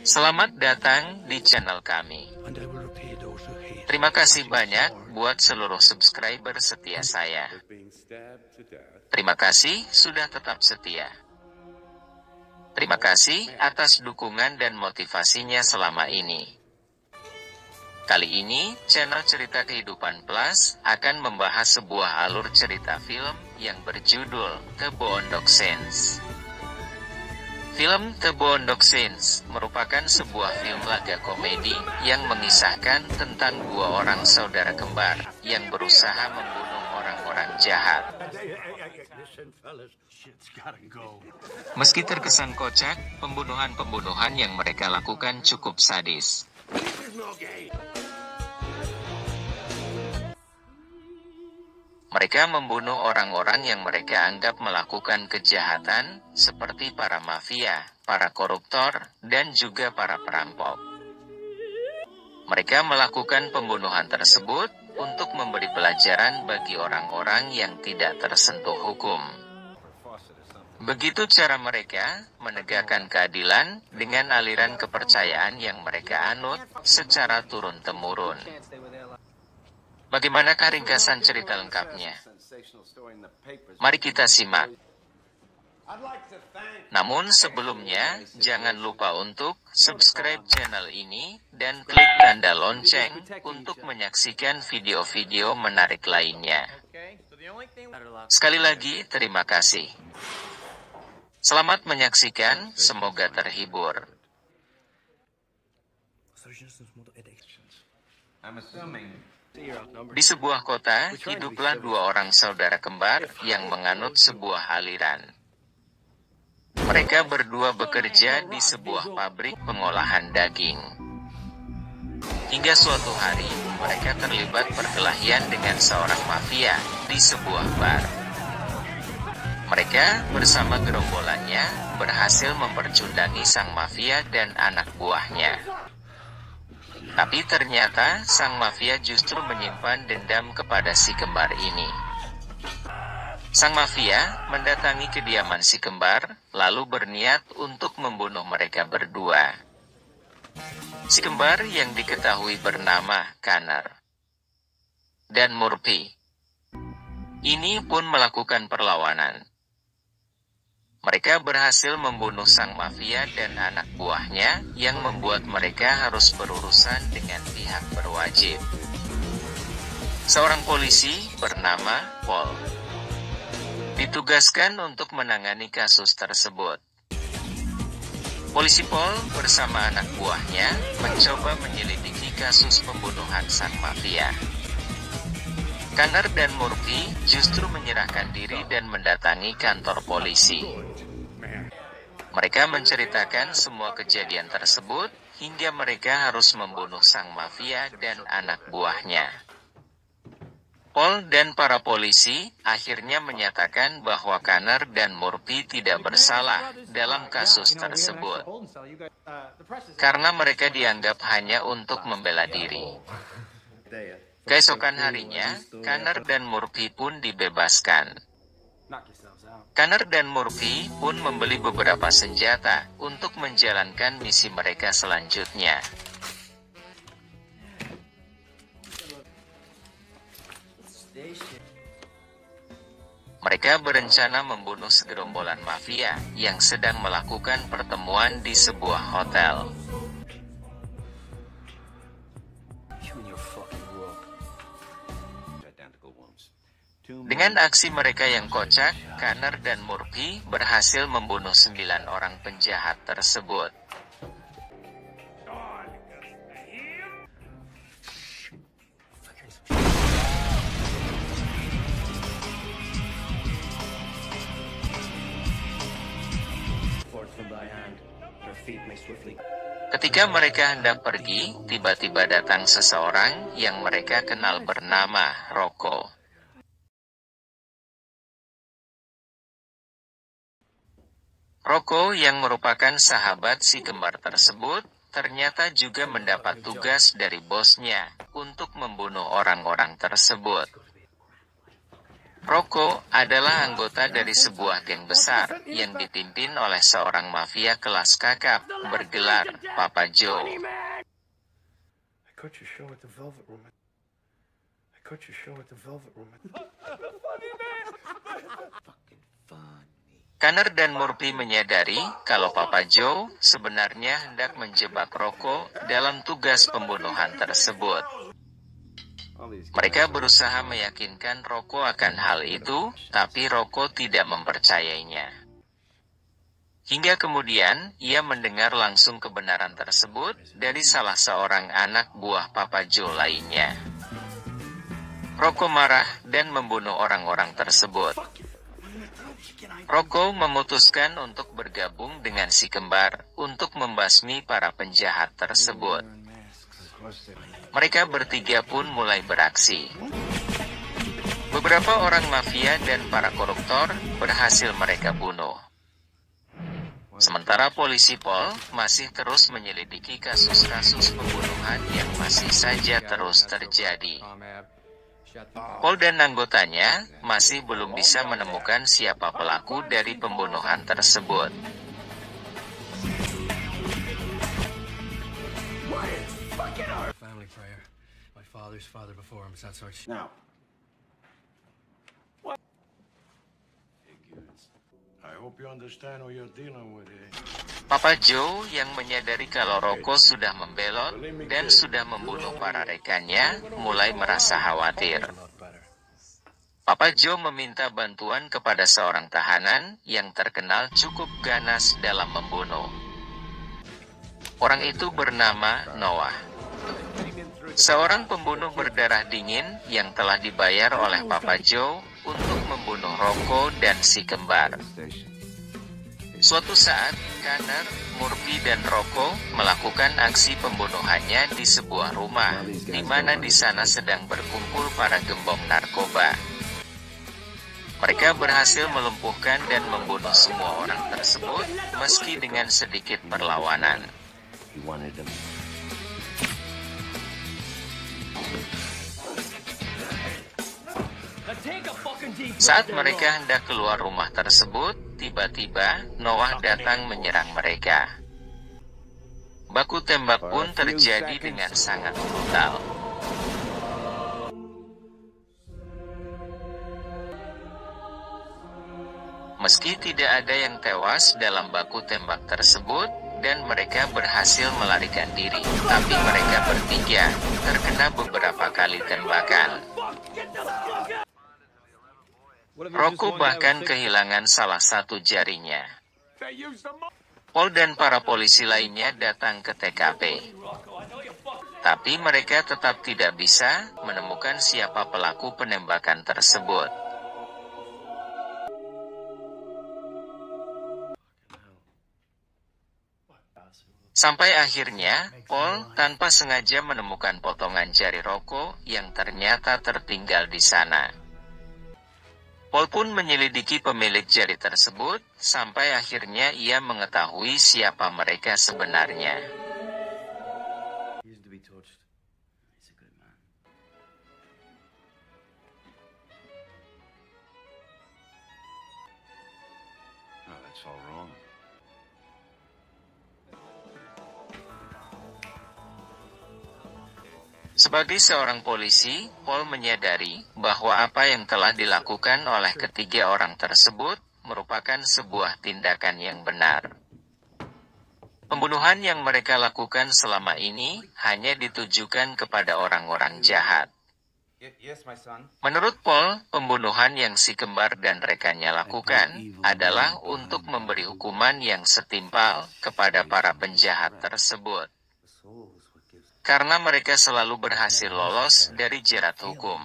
Selamat datang di channel kami. Terima kasih banyak buat seluruh subscriber setia saya. Terima kasih sudah tetap setia. Terima kasih atas dukungan dan motivasinya selama ini. Kali ini, channel Cerita Kehidupan Plus akan membahas sebuah alur cerita film yang berjudul The Boondock Saints. Film The Boondock Saints merupakan sebuah film laga komedi yang mengisahkan tentang dua orang saudara kembar yang berusaha membunuh orang-orang jahat. Meski terkesan kocak, pembunuhan-pembunuhan yang mereka lakukan cukup sadis. Mereka membunuh orang-orang yang mereka anggap melakukan kejahatan, seperti para mafia, para koruptor, dan juga para perampok. Mereka melakukan pembunuhan tersebut untuk memberi pelajaran bagi orang-orang yang tidak tersentuh hukum. Begitu cara mereka menegakkan keadilan dengan aliran kepercayaan yang mereka anut secara turun-temurun. Bagaimanakah ringkasan cerita lengkapnya? Mari kita simak. Namun sebelumnya, jangan lupa untuk subscribe channel ini dan klik tanda lonceng untuk menyaksikan video-video menarik lainnya. Sekali lagi, terima kasih. Selamat menyaksikan, semoga terhibur. Di sebuah kota, hiduplah dua orang saudara kembar yang menganut sebuah aliran. Mereka berdua bekerja di sebuah pabrik pengolahan daging. Hingga suatu hari, mereka terlibat perkelahian dengan seorang mafia di sebuah bar. Mereka bersama gerombolannya berhasil mempercundangi sang mafia dan anak buahnya. Tapi ternyata sang mafia justru menyimpan dendam kepada si kembar ini. Sang mafia mendatangi kediaman si kembar, lalu berniat untuk membunuh mereka berdua. Si kembar yang diketahui bernama Connor dan Murphy ini pun melakukan perlawanan. Mereka berhasil membunuh sang mafia dan anak buahnya, yang membuat mereka harus berurusan dengan pihak berwajib. Seorang polisi bernama Paul ditugaskan untuk menangani kasus tersebut. Polisi Paul bersama anak buahnya mencoba menyelidiki kasus pembunuhan sang mafia. Connor dan Murphy justru menyerahkan diri dan mendatangi kantor polisi. Mereka menceritakan semua kejadian tersebut, hingga mereka harus membunuh sang mafia dan anak buahnya. Paul dan para polisi akhirnya menyatakan bahwa Connor dan Murphy tidak bersalah dalam kasus tersebut, karena mereka dianggap hanya untuk membela diri. Keesokan harinya, Connor dan Murphy pun dibebaskan. Connor dan Murphy pun membeli beberapa senjata untuk menjalankan misi mereka selanjutnya. Mereka berencana membunuh segerombolan mafia yang sedang melakukan pertemuan di sebuah hotel. Dengan aksi mereka yang kocak, Connor dan Murphy berhasil membunuh 9 orang penjahat tersebut. Ketika mereka hendak pergi, tiba-tiba datang seseorang yang mereka kenal bernama Rocco. Rocco yang merupakan sahabat si kembar tersebut, ternyata juga mendapat tugas dari bosnya untuk membunuh orang-orang tersebut. Rocco adalah anggota dari sebuah geng besar yang dipimpin oleh seorang mafia kelas kakap bergelar Papa Joe. Connor dan Murphy menyadari kalau Papa Joe sebenarnya hendak menjebak Rocco dalam tugas pembunuhan tersebut. Mereka berusaha meyakinkan Rocco akan hal itu, tapi Rocco tidak mempercayainya. Hingga kemudian, ia mendengar langsung kebenaran tersebut dari salah seorang anak buah Papa Joe lainnya. Rocco marah dan membunuh orang-orang tersebut. Rocco memutuskan untuk bergabung dengan si kembar untuk membasmi para penjahat tersebut. Mereka bertiga pun mulai beraksi. Beberapa orang mafia dan para koruptor berhasil mereka bunuh. Sementara polisi Paul masih terus menyelidiki kasus-kasus pembunuhan yang masih saja terus terjadi. Paul dan anggotanya masih belum bisa menemukan siapa pelaku dari pembunuhan tersebut. Papa Joe yang menyadari kalau Rocco sudah membelot dan sudah membunuh para rekannya, mulai merasa khawatir. Papa Joe meminta bantuan kepada seorang tahanan yang terkenal cukup ganas dalam membunuh. Orang itu bernama Noah. Seorang pembunuh berdarah dingin yang telah dibayar oleh Papa Joe untuk membunuh Rocco dan si kembar. Suatu saat, Connor, Murphy, dan Rocco melakukan aksi pembunuhannya di sebuah rumah, di mana di sana sedang berkumpul para gembong narkoba. Mereka berhasil melumpuhkan dan membunuh semua orang tersebut, meski dengan sedikit perlawanan. Saat mereka hendak keluar rumah tersebut, tiba-tiba Noah datang menyerang mereka. Baku tembak pun terjadi dengan sangat brutal. Meski tidak ada yang tewas dalam baku tembak tersebut, dan mereka berhasil melarikan diri, tapi mereka bertiga terkena beberapa kali tembakan. Rocco bahkan kehilangan salah satu jarinya. Paul dan para polisi lainnya datang ke TKP. Tapi mereka tetap tidak bisa menemukan siapa pelaku penembakan tersebut. Sampai akhirnya, Paul tanpa sengaja menemukan potongan jari Rocco yang ternyata tertinggal di sana. Paul pun menyelidiki pemilik jari tersebut, sampai akhirnya ia mengetahui siapa mereka sebenarnya. Sebagai seorang polisi, Paul menyadari bahwa apa yang telah dilakukan oleh ketiga orang tersebut merupakan sebuah tindakan yang benar. Pembunuhan yang mereka lakukan selama ini hanya ditujukan kepada orang-orang jahat. Menurut Paul, pembunuhan yang si kembar dan rekannya lakukan adalah untuk memberi hukuman yang setimpal kepada para penjahat tersebut. Karena mereka selalu berhasil lolos dari jerat hukum.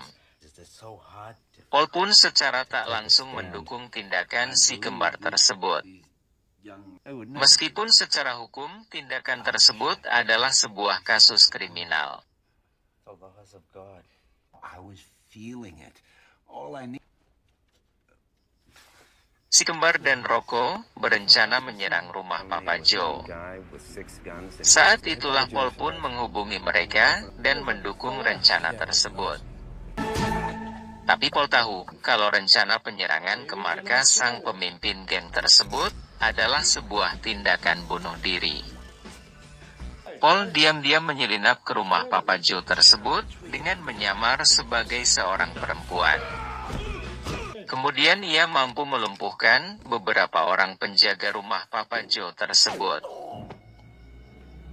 Paul pun secara tak langsung mendukung tindakan si kembar tersebut. Meskipun secara hukum, tindakan tersebut adalah sebuah kasus kriminal. Si kembar dan Rocco berencana menyerang rumah Papa Joe. Saat itulah Paul pun menghubungi mereka dan mendukung rencana tersebut. Tapi Paul tahu kalau rencana penyerangan ke markas sang pemimpin geng tersebut adalah sebuah tindakan bunuh diri. Paul diam-diam menyelinap ke rumah Papa Joe tersebut dengan menyamar sebagai seorang perempuan. Kemudian ia mampu melumpuhkan beberapa orang penjaga rumah Papa Joe tersebut.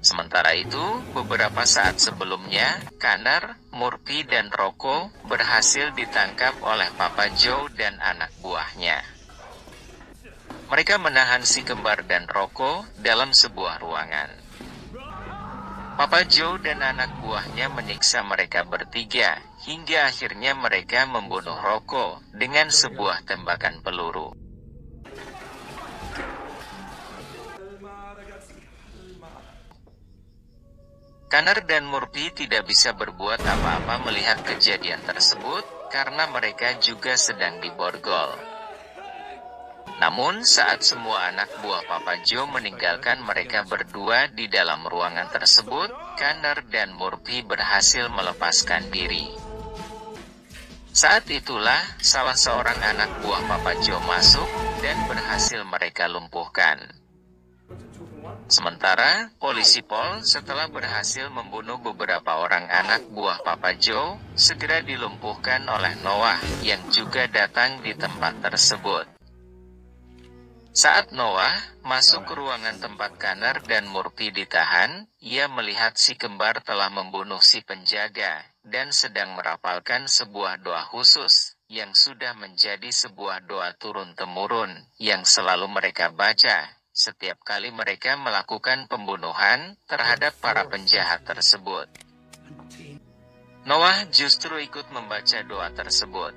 Sementara itu, beberapa saat sebelumnya, Connor, Murphy dan Rocco berhasil ditangkap oleh Papa Joe dan anak buahnya. Mereka menahan si kembar dan Rocco dalam sebuah ruangan. Papa Joe dan anak buahnya menyiksa mereka bertiga, hingga akhirnya mereka membunuh Rocco dengan sebuah tembakan peluru. Connor dan Murphy tidak bisa berbuat apa-apa melihat kejadian tersebut, karena mereka juga sedang diborgol. Namun, saat semua anak buah Papa Joe meninggalkan mereka berdua di dalam ruangan tersebut, Connor dan Murphy berhasil melepaskan diri. Saat itulah, salah seorang anak buah Papa Joe masuk, dan berhasil mereka lumpuhkan. Sementara, polisi Paul setelah berhasil membunuh beberapa orang anak buah Papa Joe, segera dilumpuhkan oleh Noah, yang juga datang di tempat tersebut. Saat Noah masuk ke ruangan tempat Connor dan Murphy ditahan, ia melihat si kembar telah membunuh si penjaga, dan sedang merapalkan sebuah doa khusus, yang sudah menjadi sebuah doa turun-temurun, yang selalu mereka baca setiap kali mereka melakukan pembunuhan terhadap para penjahat tersebut. Noah justru ikut membaca doa tersebut.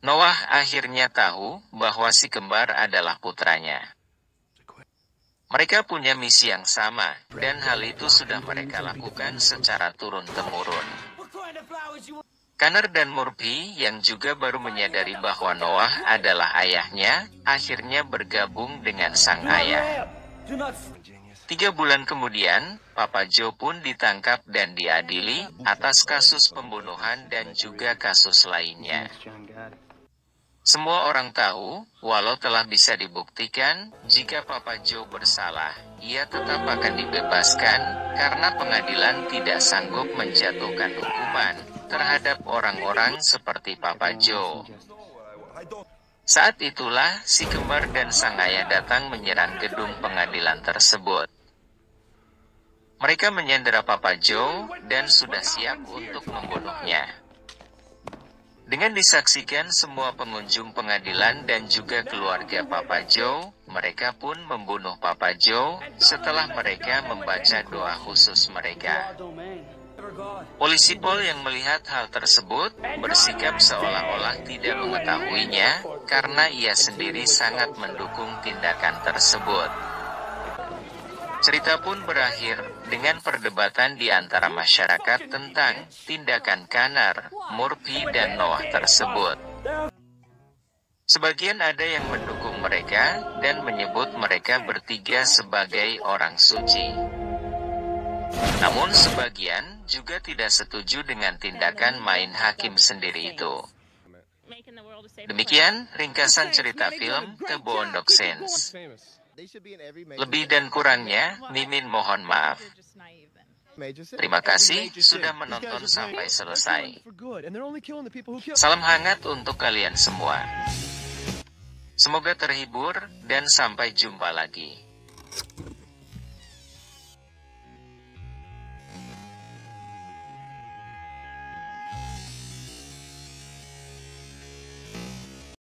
Noah akhirnya tahu bahwa si kembar adalah putranya. Mereka punya misi yang sama, dan hal itu sudah mereka lakukan secara turun-temurun. Connor dan Murphy yang juga baru menyadari bahwa Noah adalah ayahnya, akhirnya bergabung dengan sang ayah. 3 bulan kemudian, Papa Joe pun ditangkap dan diadili atas kasus pembunuhan dan juga kasus lainnya. Semua orang tahu, walau telah bisa dibuktikan, jika Papa Joe bersalah, ia tetap akan dibebaskan, karena pengadilan tidak sanggup menjatuhkan hukuman terhadap orang-orang seperti Papa Joe. Saat itulah, si kembar dan sang ayah datang menyerang gedung pengadilan tersebut. Mereka menyandera Papa Joe, dan sudah siap untuk membunuhnya. Dengan disaksikan semua pengunjung pengadilan dan juga keluarga Papa Joe, mereka pun membunuh Papa Joe setelah mereka membaca doa khusus mereka. Polisi Paul yang melihat hal tersebut, bersikap seolah-olah tidak mengetahuinya, karena ia sendiri sangat mendukung tindakan tersebut. Cerita pun berakhir dengan perdebatan di antara masyarakat tentang tindakan Connor, Murphy dan Noah tersebut. Sebagian ada yang mendukung mereka, dan menyebut mereka bertiga sebagai orang suci. Namun sebagian juga tidak setuju dengan tindakan main hakim sendiri itu. Demikian ringkasan cerita film The Boondock Saints. Lebih dan kurangnya, Mimin mohon maaf. Terima kasih sudah menonton sampai selesai. Salam hangat untuk kalian semua. Semoga terhibur, dan sampai jumpa lagi.